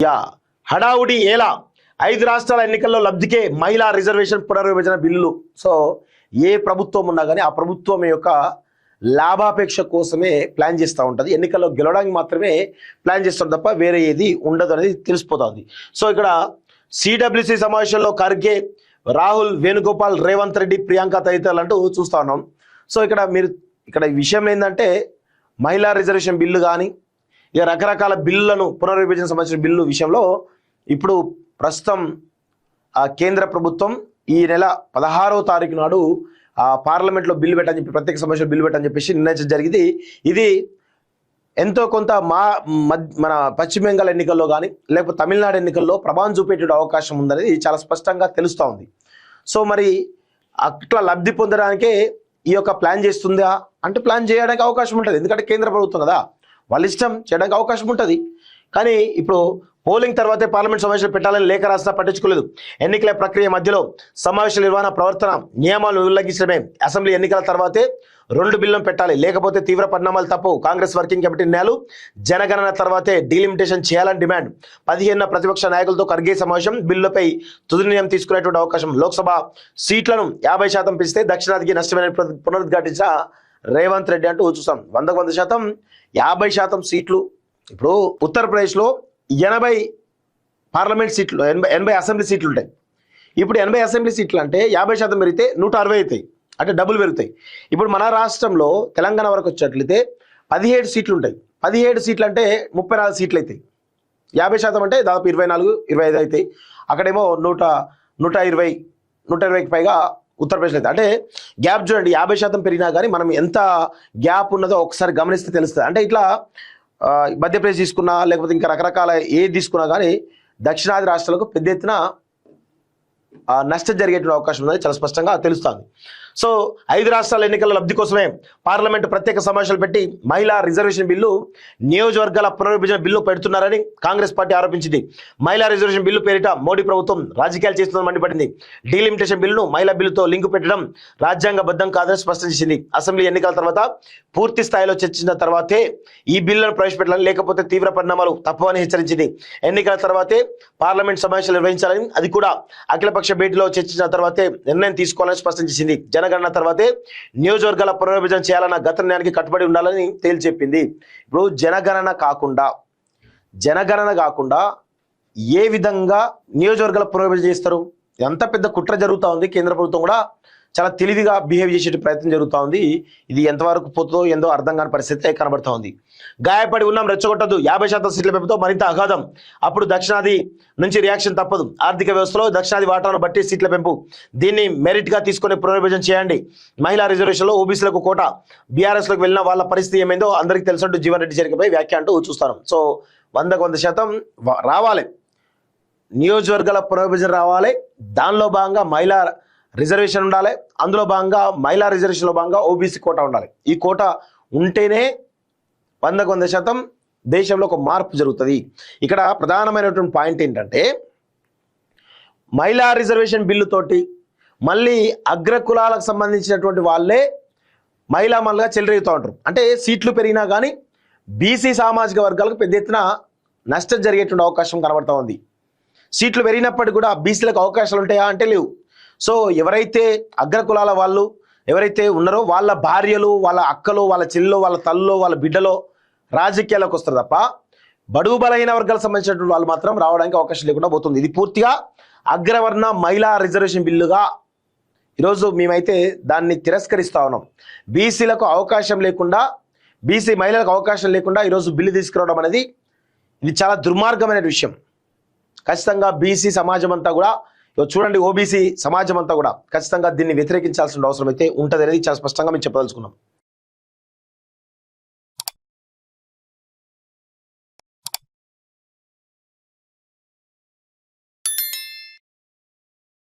Yeah హడావుడి ఎలా 5 రాష్ట్రాల ఎన్నికల్లో లబ్ధికే మహిళా రిజర్వేషన్ పునర్విభజన బిల్లు. సో ఏ ప్రభుత్వం ఉన్నా కానీ ఆ ప్రభుత్వం యొక్క లాభాపేక్ష కోసమే ప్లాన్ చేస్తూ ఉంటుంది. ఎన్నికల్లో గెలవడానికి మాత్రమే ప్లాన్ చేస్తుంది తప్ప వేరే ఏది ఉండదు అనేది తెలిసిపోతుంది. సో ఇక్కడ సిడబ్ల్యూసి సమావేశంలో ఖర్గే, రాహుల్, వేణుగోపాల్, రేవంత్ రెడ్డి, ప్రియాంక తదితరులు అంటూ చూస్తూ ఉన్నాం. సో ఇక్కడ ఈ విషయం ఏంటంటే మహిళా రిజర్వేషన్ బిల్లు కానీ ఇక రకరకాల బిల్లులను పునర్విభజన సంబంధించిన బిల్లు విషయంలో ఇప్పుడు ప్రస్తుతం కేంద్ర ప్రభుత్వం ఈ నెల 16వ తారీఖు నాడు పార్లమెంట్లో బిల్లు పెట్టని చెప్పి ప్రత్యేక సమావేశంలో బిల్లు పెట్టని చెప్పేసి నిర్ణయించడం జరిగింది. ఇది ఎంతో కొంత మన పశ్చిమ బెంగాల్ ఎన్నికల్లో కానీ లేకపోతే తమిళనాడు ఎన్నికల్లో ప్రభావం చూపేట అవకాశం ఉందనేది చాలా స్పష్టంగా తెలుస్తూ ఉంది. సో మరి అట్లా లబ్ధి పొందడానికే ఈ యొక్క ప్లాన్ చేస్తుందా అంటే ప్లాన్ చేయడానికి అవకాశం ఉంటుంది. ఎందుకంటే కేంద్ర ప్రభుత్వం కదా, వాళ్ళ ఇష్టం చేయడానికి అవకాశం ఉంటుంది. కానీ ఇప్పుడు పోలింగ్ తర్వాతే పార్లమెంట్ సమావేశాలు పెట్టాలని లేఖ రాసినా పట్టించుకోలేదు. ఎన్నికల ప్రక్రియ మధ్యలో సమావేశాల నిర్వహణ, ప్రవర్తన నియమాలను ఉల్లంఘించడమే. అసెంబ్లీ ఎన్నికల తర్వాతే 2 బిల్లులను పెట్టాలి, లేకపోతే తీవ్ర పరిణామాలు తప్పవు. కాంగ్రెస్ వర్కింగ్ కమిటీ నిర్ణయాలు. జనగణన తర్వాతే డీలిమిటేషన్ చేయాలని డిమాండ్. 15న ప్రతిపక్ష నాయకులతో ఖర్గే సమావేశం. బిల్లుపై తుది నిర్ణయం తీసుకునేటువంటి అవకాశం. లోక్సభ సీట్లను 50% పెంచితే దక్షిణాదికి నష్టమైన పునరుద్ఘాటించిన రేవంత్ రెడ్డి అంటూ చూసాం. 100% 50% సీట్లు. ఇప్పుడు ఉత్తరప్రదేశ్లో 80 పార్లమెంట్ సీట్లు, 80 అసెంబ్లీ సీట్లు ఉంటాయి. ఇప్పుడు 80 అసెంబ్లీ సీట్లు అంటే 50% పెరిగితే 160 అవుతాయి, అంటే డబుల్ పెరుగుతాయి. ఇప్పుడు మన రాష్ట్రంలో తెలంగాణ వరకు వచ్చేట్లయితే 17 సీట్లు ఉంటాయి. 17 సీట్లు అంటే 34 సీట్లు అవుతాయి. 50% అంటే దాదాపు 24, 25 అవుతాయి. అక్కడేమో 120కి పైగా ఉత్తరప్రదేశ్ అయితే. అంటే గ్యాప్ చూడండి, 50% పెరిగినా కానీ మనం ఎంత గ్యాప్ ఉన్నదో ఒకసారి గమనిస్తే తెలుస్తుంది. అంటే ఇట్లా మధ్యప్రదేశ్ తీసుకున్నా లేకపోతే ఇంకా రకరకాల ఏది తీసుకున్నా కానీ దక్షిణాది రాష్ట్రాలకు పెద్ద ఎత్తున నష్టం జరిగేటువంటి అవకాశం ఉన్నది చాలా స్పష్టంగా తెలుస్తుంది. సో 5 రాష్ట్రాల ఎన్నికల లబ్ధి కోసమే పార్లమెంటు ప్రత్యేక సమావేశాలు పెట్టి మహిళా రిజర్వేషన్ బిల్లు, నియోజకవర్గాల పునర్విభజన బిల్లు పెడుతున్నారని కాంగ్రెస్ పార్టీ ఆరోపించింది. మహిళా రిజర్వేషన్ బిల్లు పేరిట మోడీ ప్రభుత్వం రాజకీయాలు చేస్తుందని మండిపడింది. డీలిమిటేషన్ బిల్లును మహిళా బిల్లుతో లింకు పెట్టడం రాజ్యాంగబద్ధం కాదని స్పష్టం చేసింది. అసెంబ్లీ ఎన్నికల తర్వాత పూర్తి స్థాయిలో చర్చించిన తర్వాతే ఈ బిల్లును ప్రవేశపెట్టాలని, లేకపోతే తీవ్ర పరిణామాలు తప్పవని హెచ్చరించింది. ఎన్నికల తర్వాతే పార్లమెంట్ సమావేశాలు నిర్వహించాలని, అది కూడా అఖిలపక్ష భేటీలో చర్చించిన తర్వాతే నిర్ణయం తీసుకోవాలని స్పష్టం చేసింది. జనగణన తర్వాతే నియోజకవర్గాల పునర్విభజన చేయాలన్న గత నిర్ణయానికి కట్టుబడి ఉండాలని తేల్చి చెప్పింది. ఇప్పుడు జనగణన కాకుండా ఏ విధంగా నియోజకవర్గాల పునర్విభజన చేస్తారు? ఎంత పెద్ద కుట్ర జరుగుతూ ఉంది. కేంద్ర ప్రభుత్వం కూడా చాలా తెలివిగా బిహేవ్ చేసే ప్రయత్నం జరుగుతూ ఉంది. ఇది ఎంతవరకు పోతుందో ఏందో అర్థం కాని పరిస్థితి కనబడుతూ ఉంది. గాయపడి ఉన్నాం, రెచ్చగొట్టద్దు. 50% సీట్ల పెంపుతో మరింత అగాధం. అప్పుడు దక్షిణాది నుంచి రియాక్షన్ తప్పదు. ఆర్థిక వ్యవస్థలో దక్షిణాది వాటాను బట్టి సీట్ల పెంపు, దీన్ని మెరిట్ గా తీసుకుని పునర్విభజన చేయండి. మహిళా రిజర్వేషన్లో ఓబీసీలకు కోట. బీఆర్ఎస్లోకి వెళ్ళిన వాళ్ళ పరిస్థితి ఏమైందో అందరికీ తెలుసంటూ జీవన్ రెడ్డి జరిగిపోయి వ్యాఖ్య అంటూ చూస్తాను. సో 100% రావాలి, నియోజకవర్గాల పునర్విభజన రావాలి. దానిలో భాగంగా మహిళా రిజర్వేషన్ ఉండాలి. అందులో భాగంగా మహిళా రిజర్వేషన్లో భాగంగా ఓబీసీ కోట ఉండాలి. ఈ కోట ఉంటేనే 100% దేశంలో ఒక మార్పు జరుగుతుంది. ఇక్కడ ప్రధానమైనటువంటి పాయింట్ ఏంటంటే మహిళా రిజర్వేషన్ బిల్లుతోటి మళ్ళీ అగ్రకులాలకు సంబంధించినటువంటి వాళ్ళే మహిళగా చెలరేగుతూ ఉంటారు. అంటే సీట్లు పెరిగినా కానీ బీసీ సామాజిక వర్గాలకు పెద్ద ఎత్తున నష్టం జరిగేటువంటి అవకాశం కనబడుతూ ఉంది. సీట్లు పెరిగినప్పటికీ కూడా బీసీలకు అవకాశాలు ఉంటాయా అంటే లేవు. సో ఎవరైతే అగ్రకులాల వాళ్ళు ఎవరైతే ఉన్నారో వాళ్ళ భార్యలు, వాళ్ళ అక్కలు, వాళ్ళ చెల్లెలు, వాళ్ళ తల్లులు, వాళ్ళ బిడ్డలో రాజకీయాలకు వస్తారు తప్ప బడుగు బలహీన వర్గాలకు సంబంధించినటువంటి వాళ్ళు మాత్రం రావడానికి అవకాశం లేకుండా పోతుంది. ఇది పూర్తిగా అగ్రవర్ణ మహిళా రిజర్వేషన్ బిల్లుగా ఈరోజు మేమైతే దాన్ని తిరస్కరిస్తా ఉన్నాం. బీసీలకు అవకాశం లేకుండా, బీసీ మహిళలకు అవకాశం లేకుండా ఈరోజు బిల్లు తీసుకురావడం అనేది ఇది చాలా దుర్మార్గమైన విషయం. ఖచ్చితంగా బీసీ సమాజం అంతా కూడా చూడండి, ఓబీసీ సమాజం అంతా కూడా ఖచ్చితంగా దీన్ని వ్యతిరేకించాల్సిన అవసరం అయితే ఉంటుంది అనేది చాలా స్పష్టంగా మేము చెప్పదలుచుకున్నాం.